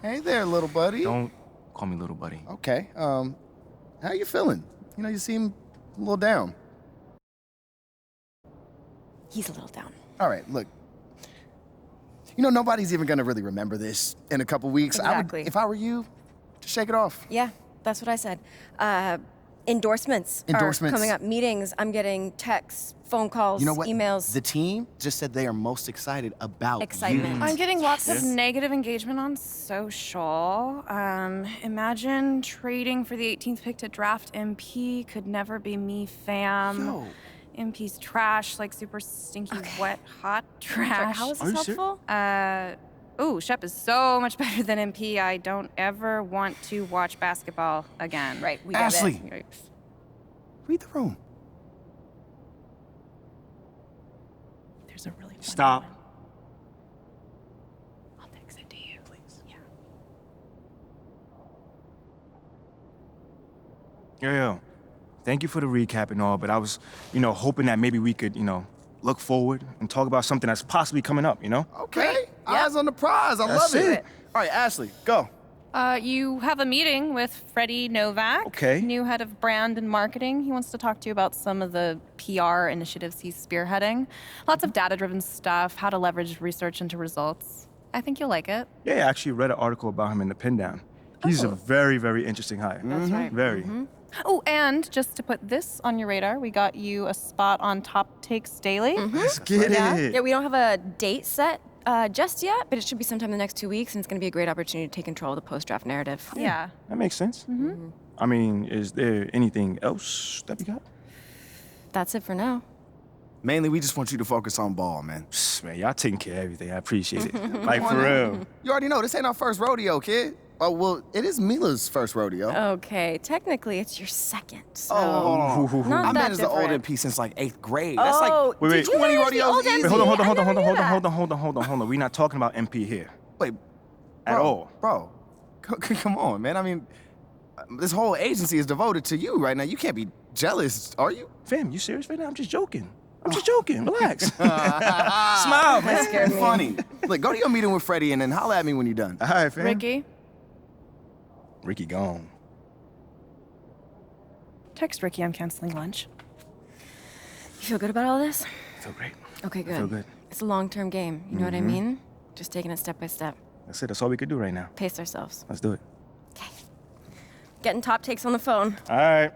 Hey there, little buddy. Don't call me little buddy. Okay, how you feeling? You know, you seem a little down. He's a little down. All right, look. You know, nobody's even gonna really remember this in a couple weeks. Exactly. If I were you, just shake it off. Yeah, that's what I said. Endorsements are coming up. Meetings, I'm getting texts, phone calls, You know what? emails. The team just said they are most excited about Excitement. you. I'm getting lots of negative engagement on social. Imagine trading for the 18th pick to draft MP. Could never be me, fam. Yo. MP's trash, like super stinky, wet, hot trash. How is Are this you helpful? Ooh, Shep is so much better than MP. I don't ever want to watch basketball again. Right, we get Ashley. it. Yikes. Read the room. There's a really funny Stop. one. I'll text it to you. Please. Yeah. Yo. Thank you for the recap and all, but I was, hoping that maybe we could, look forward and talk about something that's possibly coming up, Okay, eyes on the prize. I That's love it. it. All right, Ashley, go. You have a meeting with Freddie Novak, Okay. new head of brand and marketing. He wants to talk to you about some of the PR initiatives he's spearheading. Lots of data-driven stuff, how to leverage research into results. I think you'll like it. Yeah, I actually read an article about him in the Pin Down. He's a very, very interesting hire. That's right. Very. Oh, and just to put this on your radar, we got you a spot on Top Takes Daily. Let's get it. Yeah, we don't have a date set just yet, but it should be sometime in the next 2 weeks, and it's going to be a great opportunity to take control of the post-draft narrative. Yeah. That makes sense. I mean, is there anything else that we got? That's it for now. Mainly, we just want you to focus on ball, man. Psst, man, y'all taking care of everything. I appreciate it. Like, for real. You already know this ain't our first rodeo, kid. Oh, well, it is Mila's first rodeo. Okay, technically it's your second, so Oh, not I've that been as the old different. MP since like 8th grade. That's Oh, like Wait, did you 20 manage the rodeos old easy. MP? Wait, hold I on. never knew that. Hold on. We're not talking about MP here. Wait, At bro, all. Bro, come on, man. I mean, this whole agency is devoted to you right now. You can't be jealous, are you? Fam, you serious right now? I'm just joking. Relax. Smile, man. That's funny. Look, go to your meeting with Freddie and then holla at me when you're done. All right, fam. Ricky, gone. text Ricky I'm canceling lunch. You feel good about all this? I feel great. Okay, good. feel good. It's a long-term game. You know what I mean? Just taking it step by step. That's it. That's all we could do right now. Pace ourselves. Let's do it. Okay. Getting top takes on the phone. All right.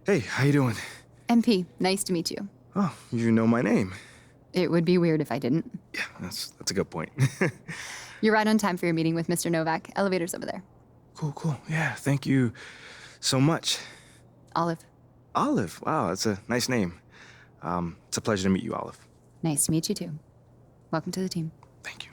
Hey, how you doing? MP, nice to meet you. Oh, you know my name. It would be weird if I didn't. Yeah, that's a good point. You're right on time for your meeting with Mr. Novak. Elevator's over there. Cool. Yeah, thank you so much. Olive, Olive. Wow, that's a nice name. It's a pleasure to meet you, Olive. nice to meet you too. Welcome to the team. Thank you.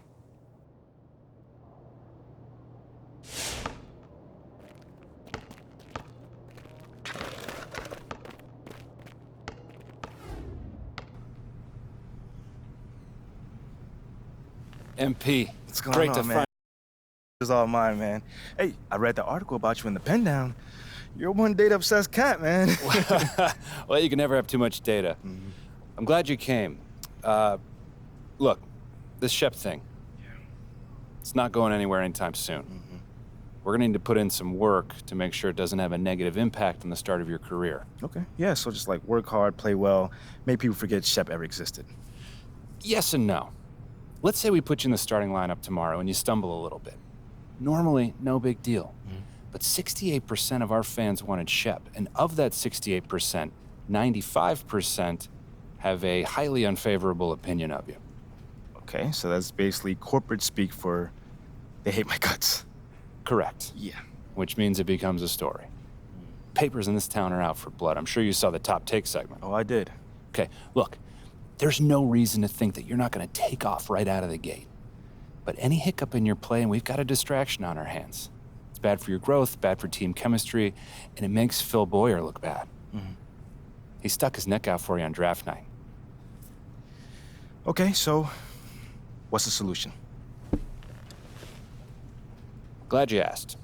MP, What's going great on, to man? It's all mine, man. Hey, I read the article about you in the Pen Down. You're one data-obsessed cat, man. Well, you can never have too much data. I'm glad you came. Look, this Shep thing, it's not going anywhere anytime soon. We're gonna need to put in some work to make sure it doesn't have a negative impact on the start of your career. Okay. Yeah, so just like work hard, play well, make people forget Shep ever existed. Yes and no. Let's say we put you in the starting lineup tomorrow and you stumble a little bit. Normally, no big deal. But 68% of our fans wanted Shep, and of that 68%, 95% have a highly unfavorable opinion of you. Okay, so that's basically corporate speak for they hate my guts. Correct. Yeah. Which means it becomes a story. Papers in this town are out for blood. I'm sure you saw the top take segment. Oh, I did. Okay, look, there's no reason to think that you're not going to take off right out of the gate. But any hiccup in your play, and we've got a distraction on our hands. It's bad for your growth, bad for team chemistry, and it makes Phil Boyer look bad. He stuck his neck out for you on draft night. Okay, so what's the solution? Glad you asked.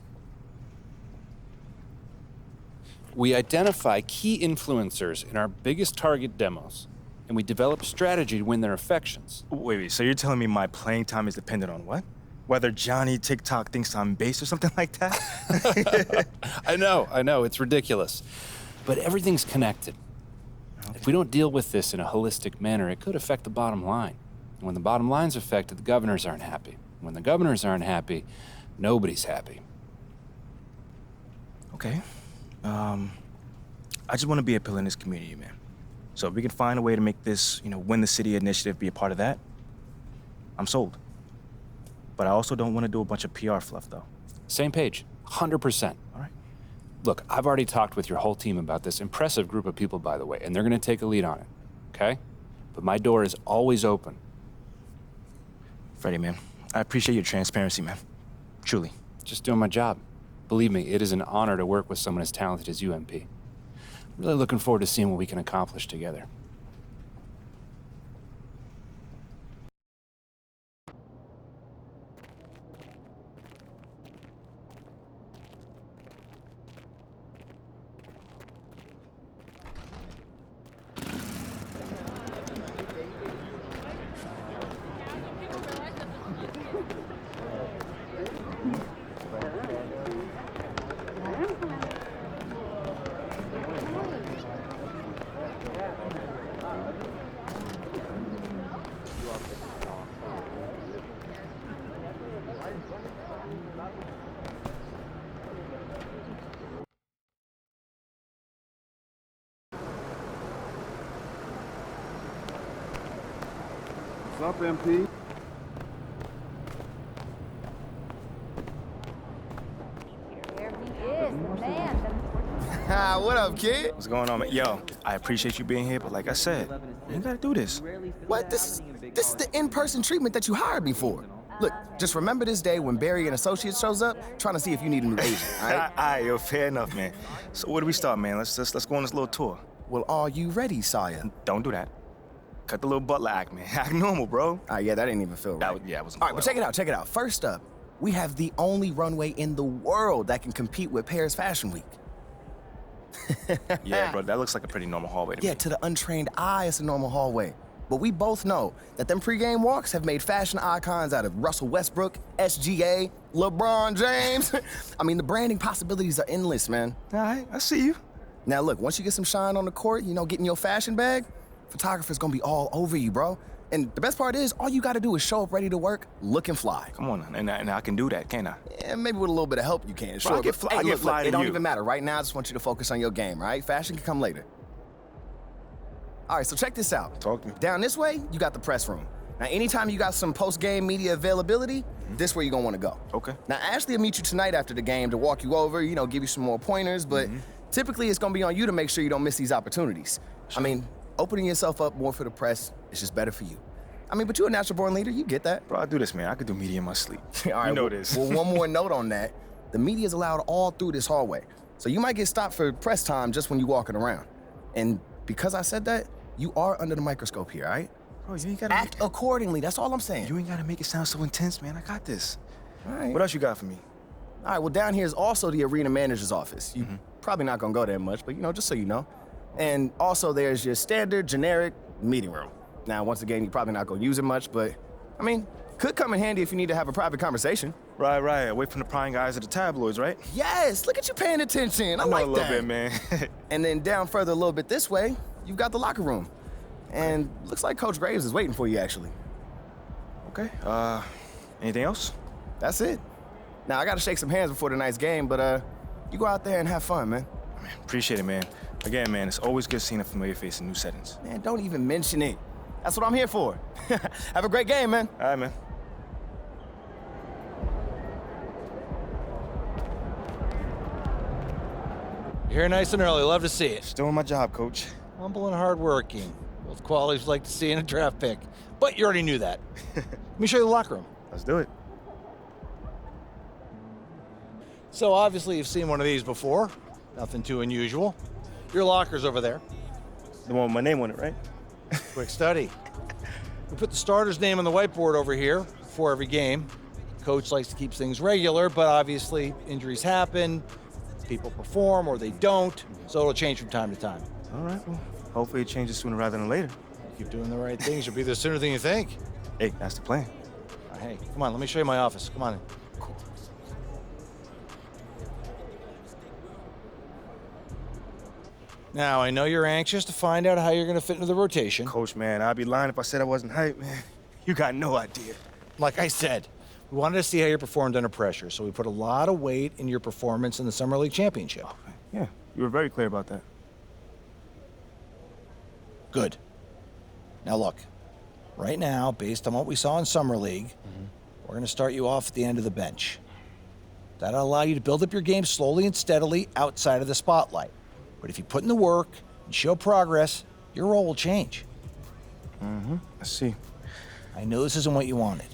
We identify key influencers in our biggest target demos, and we develop a strategy to win their affections. Wait, so you're telling me my playing time is dependent on what? Whether Johnny TikTok thinks I'm base or something like that? I know, it's ridiculous. But everything's connected. Okay. If we don't deal with this in a holistic manner, it could affect the bottom line. And when the bottom line's affected, the governors aren't happy. When the governors aren't happy, nobody's happy. Okay. I just want to be a pillar in this community, man. So if we can find a way to make this, win the city initiative be a part of that, I'm sold. But I also don't want to do a bunch of PR fluff, though. Same page, 100%. All right. Look, I've already talked with your whole team about this impressive group of people, by the way, and they're going to take a lead on it, okay? But my door is always open. Freddie, man, I appreciate your transparency, man. Truly. Just doing my job. Believe me, it is an honor to work with someone as talented as you, MP. I'm really looking forward to seeing what we can accomplish together. What's up, MP? There he is, man. What up, kid? What's going on, man? Yo, I appreciate you being here, but like I said, you ain't gotta do this. What? This is the in-person treatment that you hired me for. Look, just remember this day when Barry and Associates shows up, trying to see if you need a new agent, all right? All right, yo, fair enough, man. So where do we start, man? Let's go on this little tour. Well, are you ready, Sire? Don't do that. Cut the little butler act, man. Act normal, bro. Yeah, that didn't even feel right. Yeah, it wasn't. All right, but check it out. First up, we have the only runway in the world that can compete with Paris Fashion Week. Yeah, bro, that looks like a pretty normal hallway to me. Yeah, to the untrained eye, it's a normal hallway. But we both know that them pregame walks have made fashion icons out of Russell Westbrook, SGA, LeBron James. I mean, the branding possibilities are endless, man. All right, I see you. Now look, once you get some shine on the court, getting your fashion bag, photographer's gonna be all over you, bro. And the best part is, all you gotta do is show up ready to work, looking fly. Come on, and I can do that, can't I? Yeah, maybe with a little bit of help you can, sure. Bro, I get fly, but, hey, fly look, to it don't you. even matter. Right now, I just want you to focus on your game, all right? Fashion can come later. All right, so check this out. Talk to me. Down this way, you got the press room. Now, anytime you got some post-game media availability, this where you're gonna wanna go. Okay. Now, Ashley will meet you tonight after the game to walk you over, give you some more pointers, but typically it's gonna be on you to make sure you don't miss these opportunities. Sure. I mean, opening yourself up more for the press is just better for you. I mean, but you're a natural-born leader, you get that. Bro, I do this, man. I could do media in my sleep. All right, you know this. Well, one more note on that. The media is allowed all through this hallway. So you might get stopped for press time just when you're walking around. And because I said that, you are under the microscope here, all right? Bro, you ain't gotta Act accordingly, that's all I'm saying. You ain't gotta make it sound so intense, man. I got this. All right. What else you got for me? All right, well, down here is also the arena manager's office. You probably not gonna go there much, but just so you know. And also there's your standard, generic meeting room. Now, once again, you're probably not gonna use it much, but I mean, could come in handy if you need to have a private conversation. Right. Away from the prying eyes of the tabloids, right? Yes, look at you paying attention. I know like a little that. bit, man. And then down further a little bit this way, you've got the locker room. And looks like Coach Graves is waiting for you, actually. Okay, anything else? That's it. Now, I gotta shake some hands before tonight's game, but you go out there and have fun, man. Man, appreciate it, man. Again, man, it's always good seeing a familiar face in new settings. Man, don't even mention it. That's what I'm here for. Have a great game, man. All right, man. You're here nice and early. Love to see it. Just doing my job, Coach. Humble and hardworking. Both qualities we like to see in a draft pick. But you already knew that. Let me show you the locker room. Let's do it. So obviously you've seen one of these before. Nothing too unusual. Your locker's over there. The one with my name on it, right? Quick study. We put the starter's name on the whiteboard over here before every game. Coach likes to keep things regular, but obviously injuries happen, people perform or they don't, so it'll change from time to time. All right, well, hopefully it changes sooner rather than later. Keep doing the right things, you'll be there sooner than you think. Hey, that's the plan. Hey, come on, let me show you my office. Come on in. Cool. Now, I know you're anxious to find out how you're going to fit into the rotation. Coach, man, I'd be lying if I said I wasn't hyped, man. You got no idea. Like I said, we wanted to see how you performed under pressure, so we put a lot of weight in your performance in the Summer League Championship. Yeah, you were very clear about that. Good. Now look, right now, based on what we saw in Summer League, we're going to start you off at the end of the bench. That'll allow you to build up your game slowly and steadily outside of the spotlight. But if you put in the work and show progress, your role will change. I see. I know this isn't what you wanted.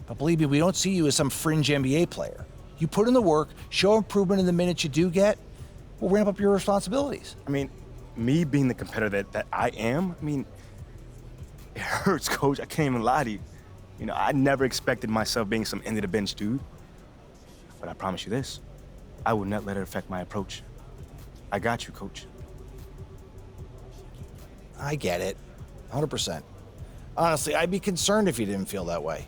But believe me, we don't see you as some fringe NBA player. You put in the work, show improvement in the minutes you do get, we'll ramp up your responsibilities. I mean, me being the competitor that I am, I mean, it hurts, Coach. I can't even lie to you. You know, I never expected myself being some end-of-the-bench dude. But I promise you this, I will not let it affect my approach. I got you, Coach. I get it, 100%. Honestly, I'd be concerned if you didn't feel that way.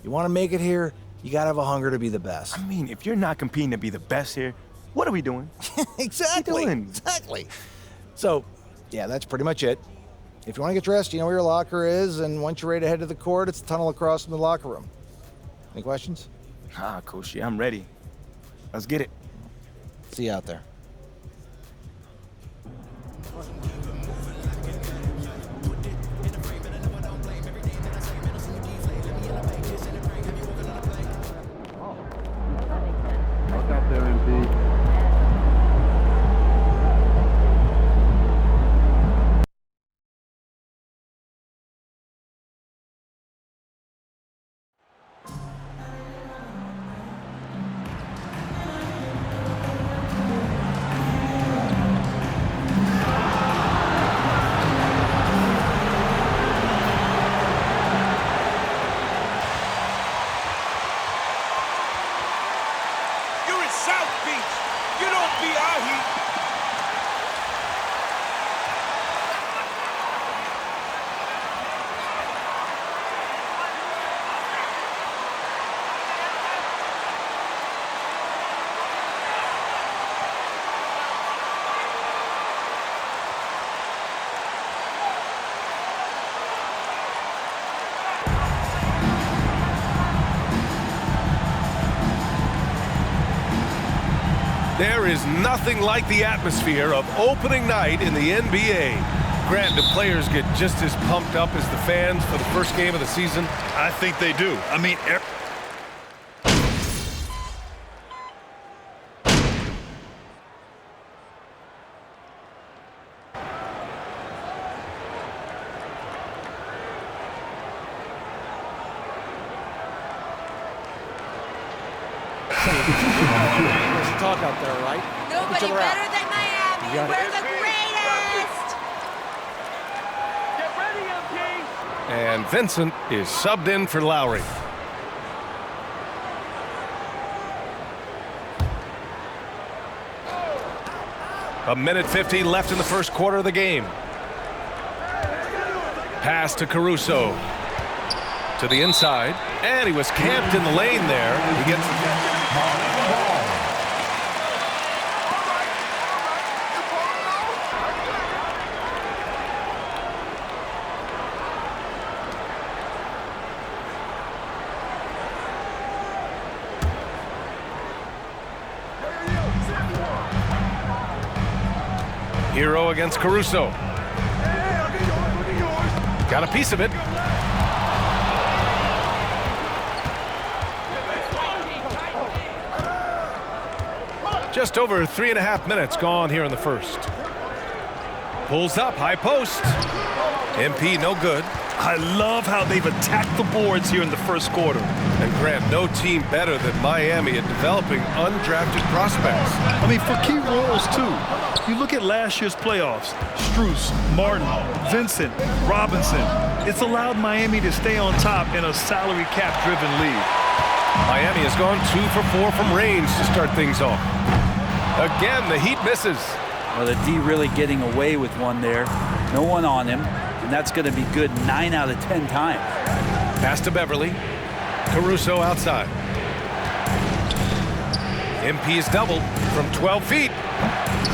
You want to make it here, you got to have a hunger to be the best. I mean, if you're not competing to be the best here, what are we doing? Exactly. What are you doing? Exactly. So, yeah, that's pretty much it. If you want to get dressed, you know where your locker is, and once you're ready to head to the court, it's the tunnel across from the locker room. Any questions? Ah, Coach, yeah, I'm ready. Let's get it. See you out there. There is nothing like the atmosphere of opening night in the NBA. Grant, do players get just as pumped up as the fans for the first game of the season? I think they do. I mean, Talk out there, right? Nobody better than Miami. We're the greatest. Get ready, MP! And Vincent is subbed in for Lowry. A minute 50 left in the first quarter of the game. Pass to Caruso. To the inside, and he was camped in the lane there. He gets Hero against Caruso. Got a piece of it. Just over 3.5 minutes gone here in the first. Pulls up, high post. MP no good. I love how they've attacked the boards here in the first quarter. And Grant, no team better than Miami at developing undrafted prospects. I mean, for key roles, too. You look at last year's playoffs, Strus, Martin, Vincent, Robinson. It's allowed Miami to stay on top in a salary cap-driven league. Miami has gone 2 for 4 from range to start things off. Again, the Heat misses. Well, the D really getting away with one there. No one on him, and that's going to be good 9 out of 10 times. Pass to Beverly. Caruso outside. MP is doubled from 12 feet.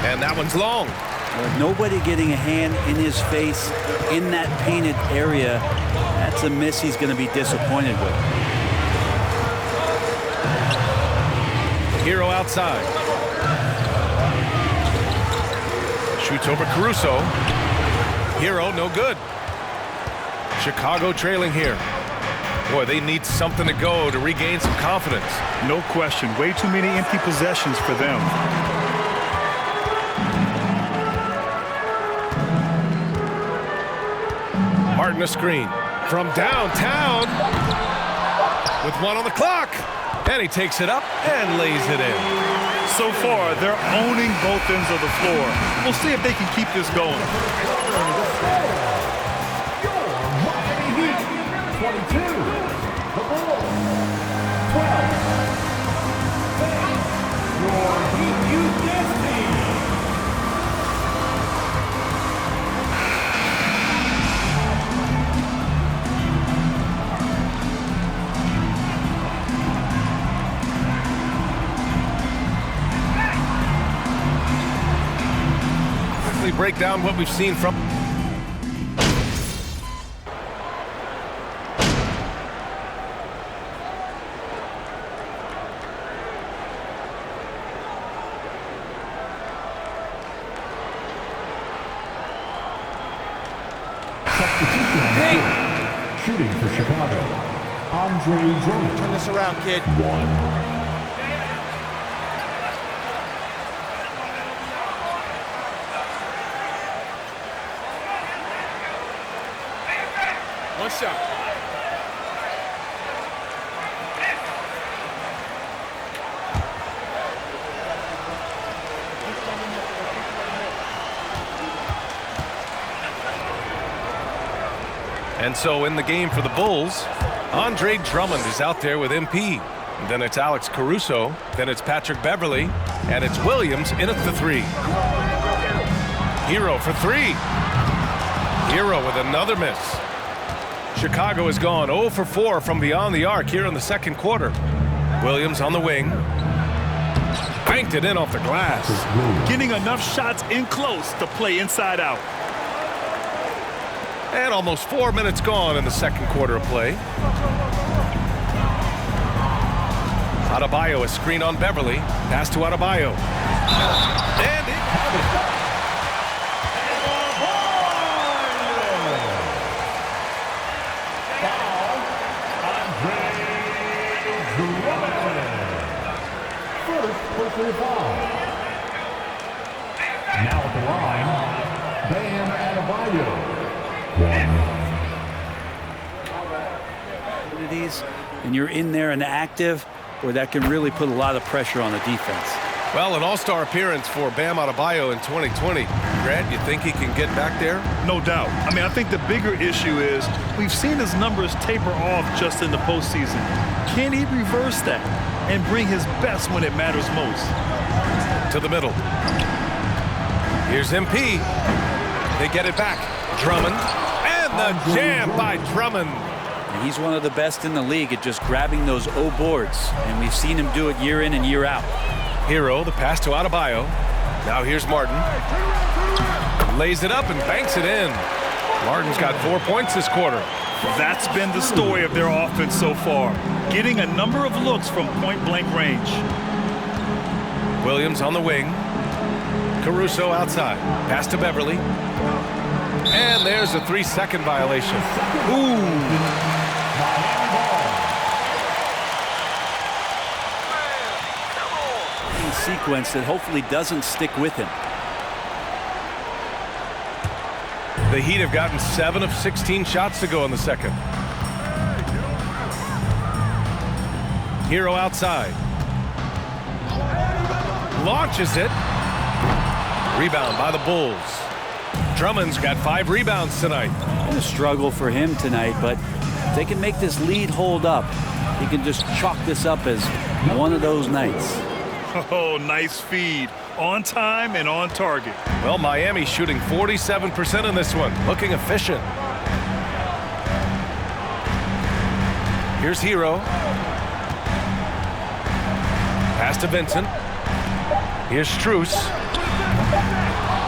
And that one's long. With nobody getting a hand in his face in that painted area, that's a miss he's going to be disappointed with. Hero outside. Shoots over Caruso. Hero no good. Chicago trailing here. Boy, they need something to go to regain some confidence. No question. Way too many empty possessions for them. Martin a screen from downtown with 1 on the clock. And he takes it up and lays it in. So far, they're owning both ends of the floor. We'll see if they can keep this going. 22. The Bulls. 12. Your Heat Youth Destiny. Quickly break down what we've seen from. Shooting for Chicago, Andre Drummond. Turn this around, kid. 1. One shot. And so in the game for the Bulls, Andre Drummond is out there with MP. And then it's Alex Caruso. Then it's Patrick Beverly. And it's Williams in at the 3. Hero for 3. Hero with another miss. Chicago has gone 0 for 4 from beyond the arc here in the second quarter. Williams on the wing. Banked it in off the glass. Getting enough shots in close to play inside out. And almost 4 minutes gone in the second quarter of play. Adebayo, a screen on Beverly. Pass to Adebayo. And First personal foul. Now at the line, Bam Adebayo. 1. And you're in there and active, where that can really put a lot of pressure on the defense. well, an all-star appearance for Bam Adebayo in 2020. Grant, you think he can get back there? No doubt. I mean, I think the bigger issue is we've seen his numbers taper off just in the postseason. Can he reverse that and bring his best when it matters most? To the middle. Here's MP. They get it back. Drummond. And the jam by Drummond. And he's one of the best in the league at just grabbing those O boards. And we've seen him do it year in and year out. Hero, the pass to Adebayo. Now here's Martin. Lays it up and banks it in. Martin's got 4 points this quarter. That's been the story of their offense so far. Getting a number of looks from point-blank range. Williams on the wing. Caruso outside. Pass to Beverly. And And there's a 3-second violation. Ooh. Sequence that hopefully doesn't stick with him. The Heat have gotten 7 of 16 shots to go in the second. Hero outside. Launches it. Rebound by the Bulls. Drummond's got 5 rebounds tonight. Been a struggle for him tonight, but if they can make this lead hold up, he can just chalk this up as one of those nights. Oh, nice feed. On time and on target. Well, Miami shooting 47% in this one. Looking efficient. Here's Hero. Pass to Vincent. Here's Strus.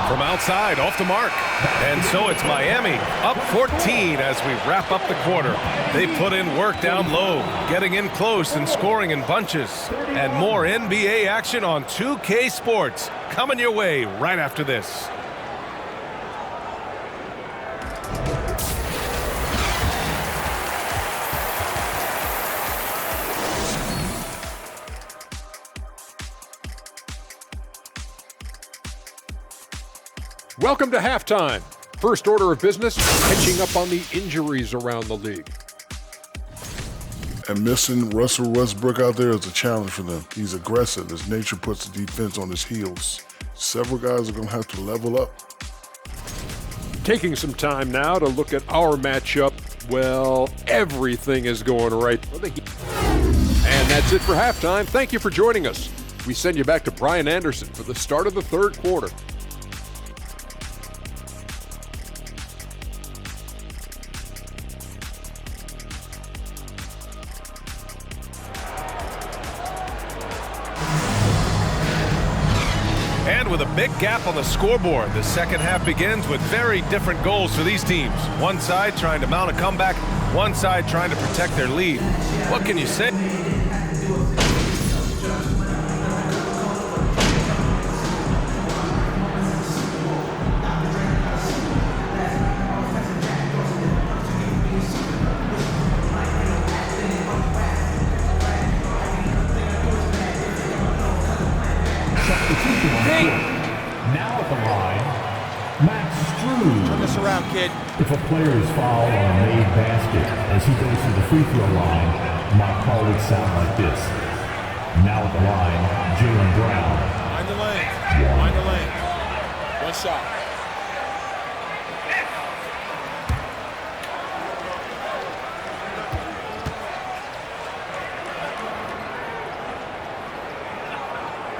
From outside, off the mark. And so it's Miami, up 14 as we wrap up the quarter. They put in work down low, getting in close and scoring in bunches. And more NBA action on 2K Sports coming your way right after this. Welcome to halftime. First order of business, catching up on the injuries around the league. And missing Russell Westbrook out there is a challenge for them. He's aggressive. His nature puts the defense on his heels. Several guys are going to have to level up. Taking some time now to look at our matchup. Well, everything is going right for the Heat. And that's it for halftime. Thank you for joining us. We send you back to Brian Anderson for the start of the third quarter. And with a big gap on the scoreboard, the second half begins with very different goals for these teams. One side trying to mount a comeback, one side trying to protect their lead. What can you say? Now at the line, Max Strus. Turn this around, kid. If a player is fouled on a made basket as he goes to the free throw line, my call would sound like this. Now at the line, Jaylen Brown. Mind the lane. Mind the lane. One shot.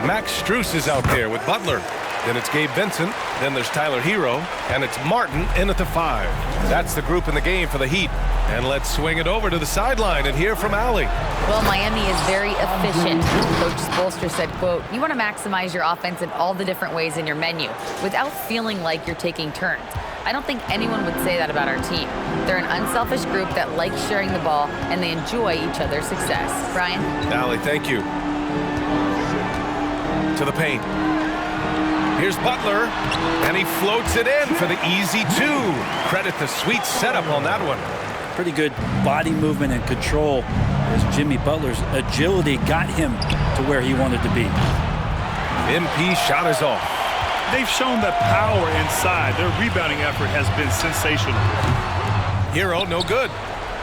Max Strus is out there with Butler. Then it's Gabe Vincent. Then there's Tyler Hero. And it's Martin in at the 5. That's the group in the game for the Heat. And let's swing it over to the sideline and hear from Allie. Well, Miami is very efficient. Coach Spoelstra said, quote, "You want to maximize your offense in all the different ways in your menu without feeling like you're taking turns." I don't think anyone would say that about our team. They're an unselfish group that likes sharing the ball, and they enjoy each other's success. Brian? Allie, thank you. To the paint. Here's Butler, and he floats it in for the easy 2. Credit the sweet setup on that one. Pretty good body movement and control as Jimmy Butler's agility got him to where he wanted to be. MP shot is off. They've shown that power inside. Their rebounding effort has been sensational. Hero, no good.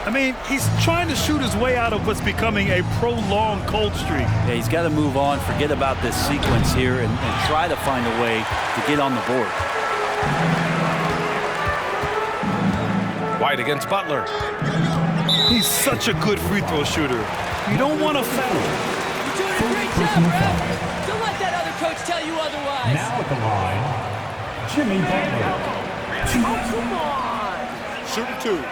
I mean, he's trying to shoot his way out of what's becoming a prolonged cold streak. Yeah, he's got to move on, forget about this sequence here, and try to find a way to get on the board. White against Butler. He's such a good free throw shooter. You don't want to foul. You're doing a great job, Brad. Don't let that other coach tell you otherwise. Now at the line, Jimmy Butler. Oh, come on. Shooting 2.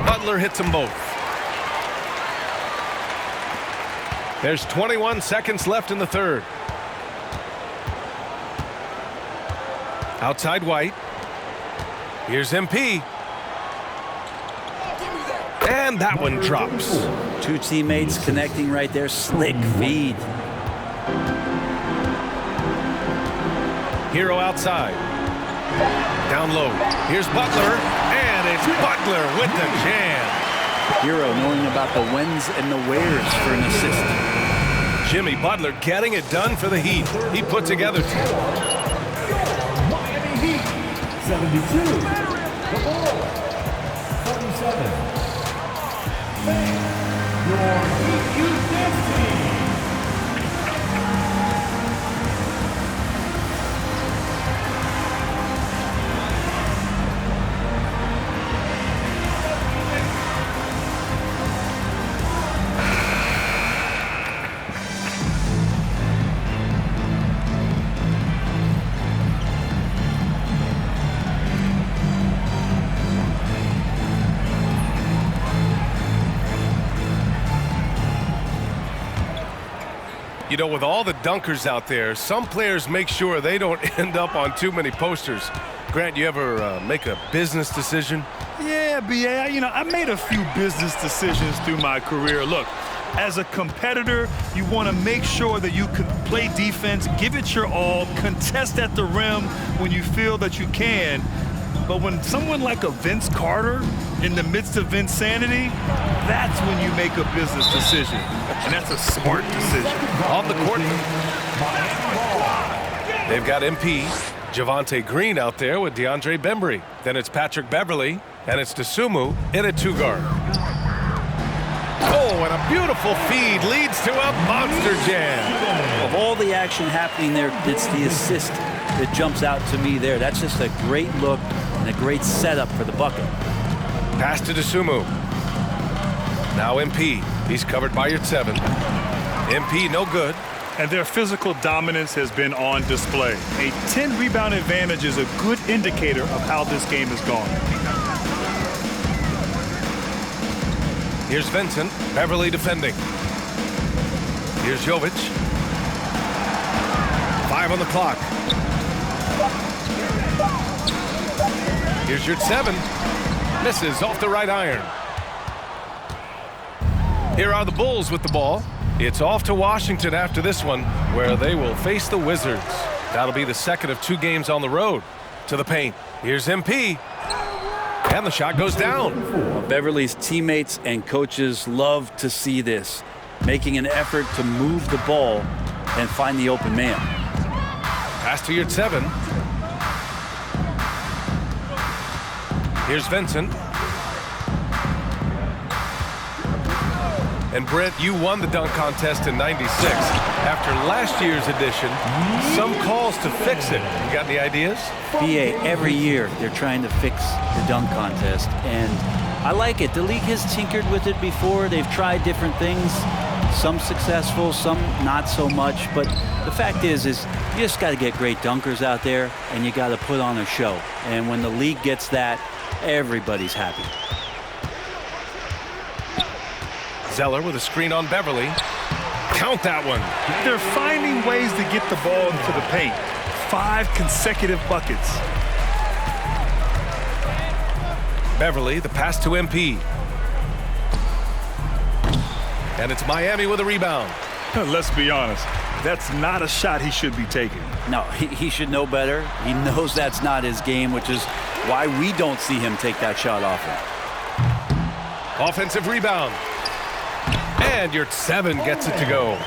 Butler hits them both. There's 21 seconds left in the third. Outside White. Here's MP. And that one drops. Two teammates connecting right there. Slick feed. Hero outside. Down low. Here's Butler. And it's Butler with the jam. Hero knowing about the whens and the wheres for an assist. Jimmy Butler getting it done for the Heat. He put together 2. Miami Heat, 72. The ball, 47. Your Heat Youth Dance Team. You know, with all the dunkers out there, some players make sure they don't end up on too many posters. Grant, you ever make a business decision? Yeah, B.A., you know, I made a few business decisions through my career. Look, as a competitor, you want to make sure that you can play defense, give it your all, contest at the rim when you feel that you can. But when someone like a Vince Carter, in the midst of insanity, that's when you make a business decision. And that's a smart decision. On the court, they've got MP, Javonte Green out there with DeAndre Bembry. Then it's Patrick Beverly, and it's Dosunmu in a 2-guard. Oh, and a beautiful feed leads to a monster jam. Of all the action happening there, it's the assist that jumps out to me there. That's just a great look and a great setup for the bucket. Pass to Dosunmu. Now MP. He's covered by your 7. MP no good. And their physical dominance has been on display. A 10-rebound advantage is a good indicator of how this game has gone. Here's Vincent. Beverly defending. Here's Jovic. 5 on the clock. Here's your 7. Misses off the right iron. Here are the Bulls with the ball. It's off to Washington after this one, where they will face the Wizards. That'll be the second of 2 games on the road. To the paint. Here's MP. And the shot goes down. Beverly's teammates and coaches love to see this, making an effort to move the ball and find the open man. Pass to your 7. Here's Vincent. And Brent, you won the dunk contest in '96. After last year's edition, some calls to fix it. You got any ideas? BA, every year they're trying to fix the dunk contest, and I like it. The league has tinkered with it before. They've tried different things, some successful, some not so much. But the fact is you just got to get great dunkers out there, and you got to put on a show. And when the league gets that, everybody's happy. Zeller with a screen on Beverly. Count that one. They're finding ways to get the ball into the paint. 5 consecutive buckets. Beverly, the pass to MP. And it's Miami with a rebound. Let's be honest. That's not a shot he should be taking. No, he should know better. He knows that's not his game, which is why we don't see him take that shot often. Offensive rebound. And your 7 gets it to go.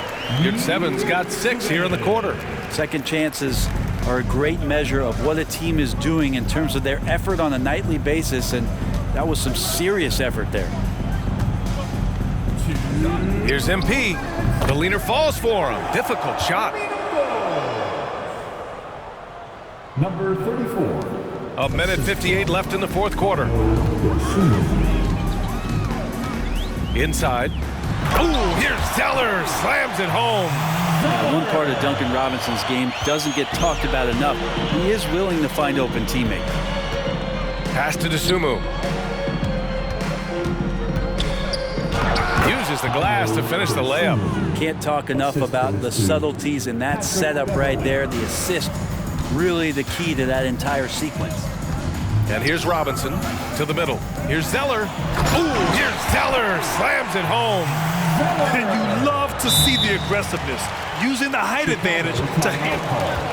Your 7's got 6 here in the quarter. Second chances are a great measure of what a team is doing in terms of their effort on a nightly basis, and that was some serious effort there. Here's MP. The leaner falls for him. Difficult shot. Number 34. A minute 58 left in the fourth quarter. Inside. Oh, here's Zeller. Slams it home. One part of Duncan Robinson's game doesn't get talked about enough. He is willing to find open teammates. Pass to Dosunmu. uses the glass to finish the layup. Can't talk enough about the subtleties in that setup right there. The assist, really the key to that entire sequence. And here's Robinson to the middle. Here's Zeller. Ooh, here's Zeller. Slams it home. And you love to see the aggressiveness, using the height advantage to handle.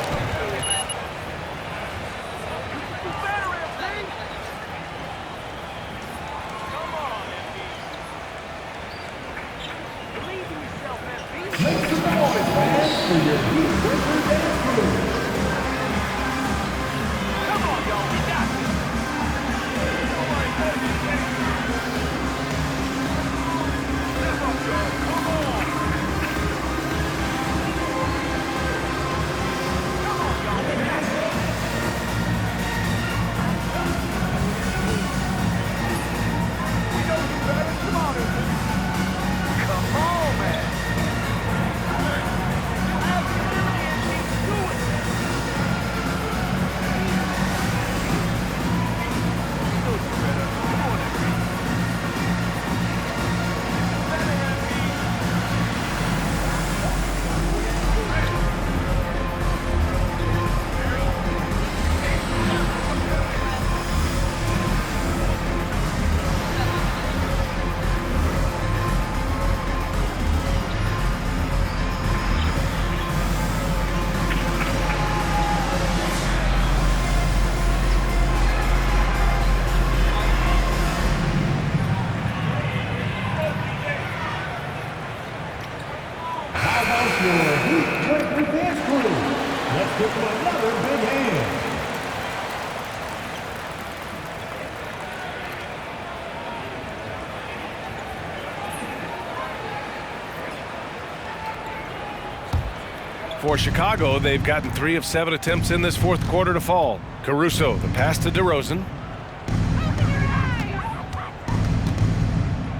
For Chicago, they've gotten 3 of 7 attempts in this fourth quarter to fall. Caruso, the pass to DeRozan.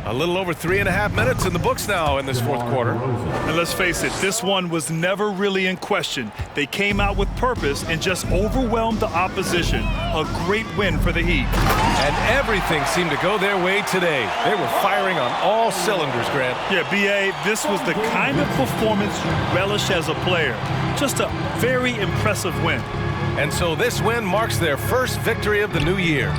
A little over 3.5 minutes in the books now in this fourth quarter. And let's face it, this one was never really in question. They came out with purpose and just overwhelmed the opposition. A great win for the Heat. And everything seemed to go their way today. They were firing on all cylinders, Grant. Yeah, B.A., this was the kind of performance you relish as a player. Just a very impressive win. And so this win marks their first victory of the new year.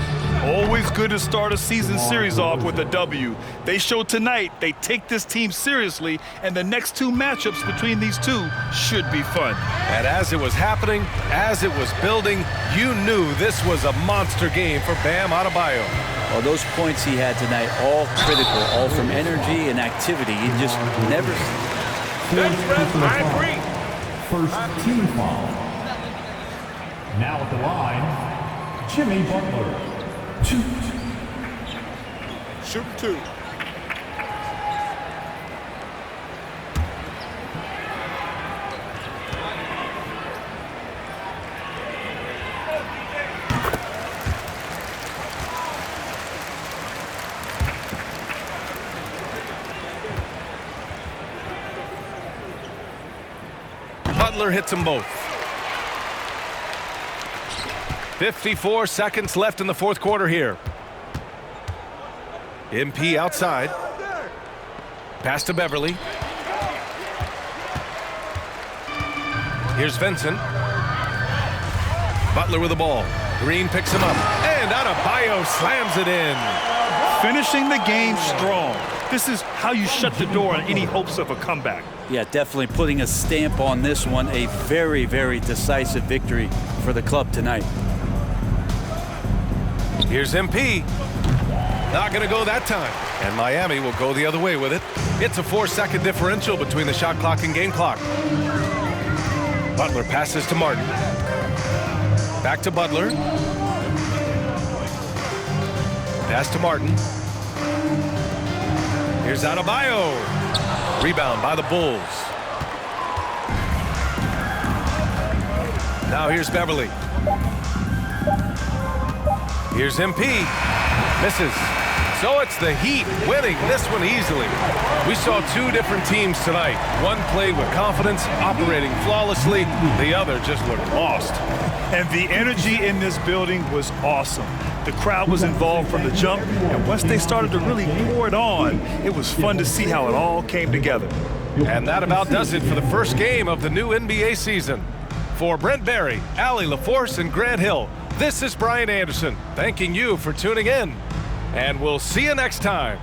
Always good to start a season series off with a W. They showed tonight they take this team seriously, and the next 2 matchups between these two should be fun. And as it was happening, as it was building, you knew this was a monster game for Bam Adebayo. Well, those points he had tonight, all critical, all from energy and activity. He just never... I agree. First team foul. Now at the line, Jimmy Butler. Shoot 2. Butler hits them both. 54 seconds left in the fourth quarter here. MP outside. Pass to Beverly. Here's Vincent. Butler with the ball. Green picks him up. And Adebayo slams it in. Finishing the game strong. This is how you shut the door on any hopes of a comeback. Yeah, definitely putting a stamp on this one. A very, very decisive victory for the club tonight. Here's MP. Not going to go that time. And Miami will go the other way with it. It's a 4-second differential between the shot clock and game clock. Butler passes to Martin. Back to Butler. Pass to Martin. Here's Adebayo. Rebound by the Bulls. Now here's Beverly. Here's MP. Misses. So it's the Heat winning this one easily. We saw two different teams tonight. One played with confidence, operating flawlessly. The other just looked lost. And the energy in this building was awesome. The crowd was involved from the jump, and once they started to really pour it on, it was fun to see how it all came together. And that about does it for the first game of the new NBA season. For Brent Barry, Allie LaForce, and Grant Hill, this is Brian Anderson, thanking you for tuning in. And we'll see you next time.